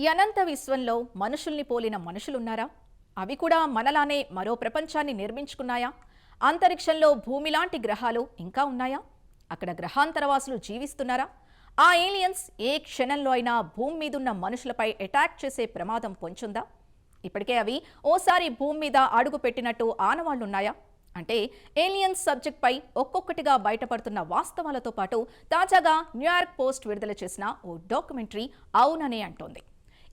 ఈ అనంత విశ్వంలో మనుషుల్ని పోలిన మనుషులున్నారా? అవి కూడా మనలానే మరో ప్రపంచాన్ని నిర్మించుకున్నాయా? అంతరిక్షంలో భూమిలాంటి గ్రహాలు ఇంకా ఉన్నాయా? అక్కడ గ్రహాంతరవాసులు జీవిస్తున్నారా? ఆ ఏలియన్స్ ఏ క్షణంలో అయినా భూమి మీదున్న మనుషులపై అటాక్ చేసే ప్రమాదం పొంచుందా? ఇప్పటికే అవి ఓసారి భూమి మీద అడుగు పెట్టినట్టు ఆనవాళ్లున్నాయా? అంటే ఏలియన్స్ సబ్జెక్ట్పై ఒక్కొక్కటిగా బయటపడుతున్న వాస్తవాలతో పాటు తాజాగా న్యూయార్క్ పోస్ట్ విడుదల చేసిన ఓ డాక్యుమెంటరీ అవుననే అంటోంది.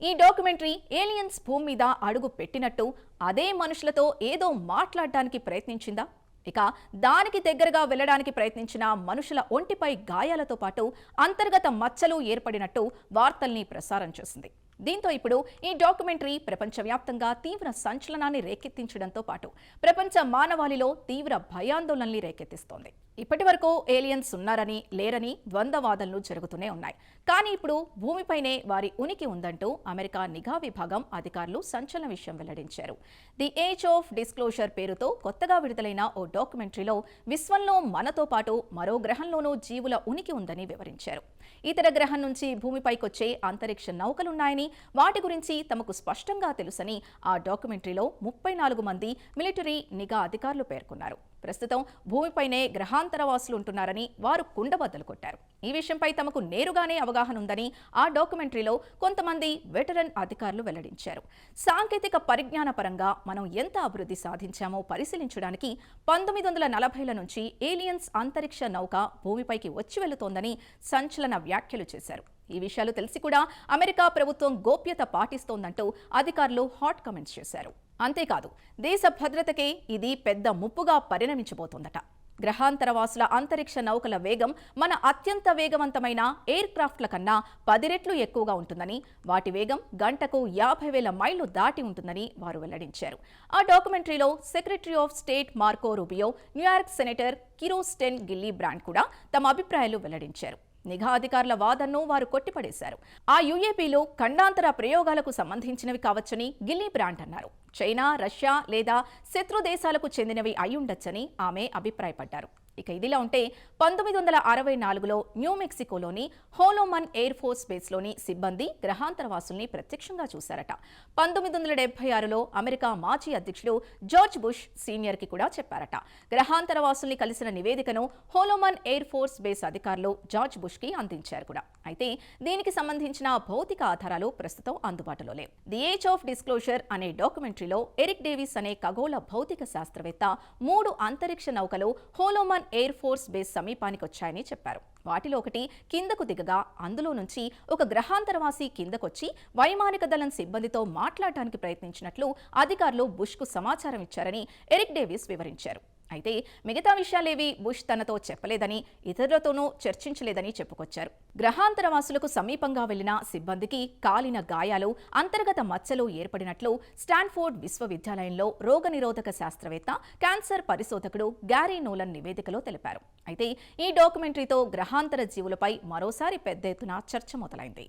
ఈ డాక్యుమెంటరీ ఏలియన్స్ భూమి మీద అడుగు పెట్టినట్టు అదే మనుషులతో ఏదో మాట్లాడడానికి ప్రయత్నించిందా? ఇక దానికి దగ్గరగా వెళ్లడానికి ప్రయత్నించిన మనుషుల ఒంటిపై గాయాలతో పాటు అంతర్గత మచ్చలు ఏర్పడినట్టు వార్తల్ని ప్రసారం చేసింది. దీంతో ఇప్పుడు ఈ డాక్యుమెంటరీ ప్రపంచవ్యాప్తంగా తీవ్ర సంచలనాన్ని రేకెత్తించడంతో పాటు ప్రపంచ మానవాళిలో తీవ్ర భయాందోళనల్ని రేకెత్తిస్తోంది. ఇప్పటి వరకు ఏలియన్స్ ఉన్నారని లేరని ద్వంద్వవాదనలు జరుగుతూనే ఉన్నాయి. కానీ ఇప్పుడు భూమిపైనే వారి ఉనికి ఉందంటూ అమెరికా నిఘా విభాగం అధికారులు సంచలన విషయం వెల్లడించారు. ది ఏజ్ ఆఫ్ డిస్క్లోజర్ పేరుతో కొత్తగా విడుదలైన ఓ డాక్యుమెంటరీలో విశ్వంలో మనతో పాటు మరో గ్రహంలోనూ జీవుల ఉనికి ఉందని వివరించారు. ఇతర గ్రహం నుంచి భూమిపైకొచ్చే అంతరిక్ష నౌకలున్నాయని, వాటి గురించి తమకు స్పష్టంగా తెలుసని ఆ డాక్యుమెంటరీలో 34 మంది మిలిటరీ నిఘా అధికారులు పేర్కొన్నారు. ప్రస్తుతం భూమిపైనే గ్రహాంతరవాసులు ఉంటున్నారని వారు కుండబద్దలు కొట్టారు. ఈ విషయంపై తమకు నేరుగానే అవగాహన ఉందని ఆ డాక్యుమెంటరీలో కొంతమంది వెటరన్ అధికారులు వెల్లడించారు. సాంకేతిక పరిజ్ఞాన పరంగా మనం ఎంత అభివృద్ధి సాధించామో పరిశీలించడానికి 1940ల నుంచి ఏలియన్స్ అంతరిక్ష నౌక భూమిపైకి వచ్చి వెళుతోందని సంచలన వ్యాఖ్యలు చేశారు. ఈ విషయాలు తెలిసి కూడా అమెరికా ప్రభుత్వం గోప్యత పాటిస్తోందంటూ అధికారులు హాట్ కామెంట్స్ చేశారు. అంతేకాదు, దేశ భద్రతకే ఇది పెద్ద ముప్పుగా పరిణమించబోతోందట. గ్రహాంతరవాసుల అంతరిక్ష నౌకల వేగం మన అత్యంత వేగవంతమైన ఎయిర్ క్రాఫ్ట్ల కన్నా 10 రెట్లు ఎక్కువగా ఉంటుందని, వాటి వేగం గంటకు 50,000 మైళ్లు దాటి ఉంటుందని వారు వెల్లడించారు. ఆ డాక్యుమెంటరీలో secretary of state Marco Rubio, New York senator Kirsten Gillibrand కూడా తమ అభిప్రాయాలు వెల్లడించారు. నిఘా అధికారుల వాదనను వారు కొట్టిపడేశారు. ఆ యుఏపీలు ఖండాంతర ప్రయోగాలకు సంబంధించినవి కావచ్చని గిల్లీబ్రాండ్ అన్నారు. చైనా, రష్యా లేదా శత్రు దేశాలకు చెందినవి అయ్యుండొచ్చని ఆమె అభిప్రాయపడ్డారు. ఇక ఇదిలా ఉంటే 1964లో న్యూమెక్సికోలోని హోలోమన్ ఎయిర్ ఫోర్స్ బేస్లోని సిబ్బంది గ్రహాంతరవాసుల్ని ప్రత్యక్షంగా చూశారట. 1976లో అమెరికా మాజీ అధ్యక్షులు జార్జ్ బుష్ సీనియర్కి కూడా చెప్పారట. గ్రహాంతరవాసుల్ని కలిసిన నివేదికను హోలోమన్ ఎయిర్ ఫోర్స్ బేస్ అధికారులు జార్జ్ బుష్కి అందించారు కూడా. అయితే దీనికి సంబంధించిన భౌతిక ఆధారాలు ప్రస్తుతం అందుబాటులో లేవు. ది ఏజ్ ఆఫ్ డిస్క్లోజర్ అనే డాక్యుమెంటరీలో ఎరిక్ డేవిస్ అనే ఖగోళ భౌతిక శాస్త్రవేత్త 3 అంతరిక్ష నౌకలు హోలోమన్ ఎయిర్ ఫోర్స్ బేస్ సమీపానికి వచ్చాయని చెప్పారు. వాటిలో ఒకటి కిందకు దిగగా అందులో నుంచి ఒక గ్రహాంతరవాసి కిందకొచ్చి వైమానిక దళం సిబ్బందితో మాట్లాడటానికి ప్రయత్నించినట్లు అధికారులు బుష్కు సమాచారం ఇచ్చారని ఎరిక్ డేవిస్ వివరించారు. అయితే మిగతా విషయాలేవి బుష్ తనతో చెప్పలేదని, ఇతరులతోనూ చర్చించలేదని చెప్పుకొచ్చారు. గ్రహాంతరవాసులకు సమీపంగా వెళ్లిన సిబ్బందికి కాలిన గాయాలు, అంతర్గత మచ్చలు ఏర్పడినట్లు స్టాన్ఫోర్డ్ విశ్వవిద్యాలయంలో రోగనిరోధక శాస్త్రవేత్త, క్యాన్సర్ పరిశోధకుడు గ్యారీ నోలన్ నివేదికలో తెలిపారు. అయితే ఈ డాక్యుమెంటరీతో గ్రహాంతర జీవులపై మరోసారి పెద్ద ఎత్తున చర్చ మొదలైంది.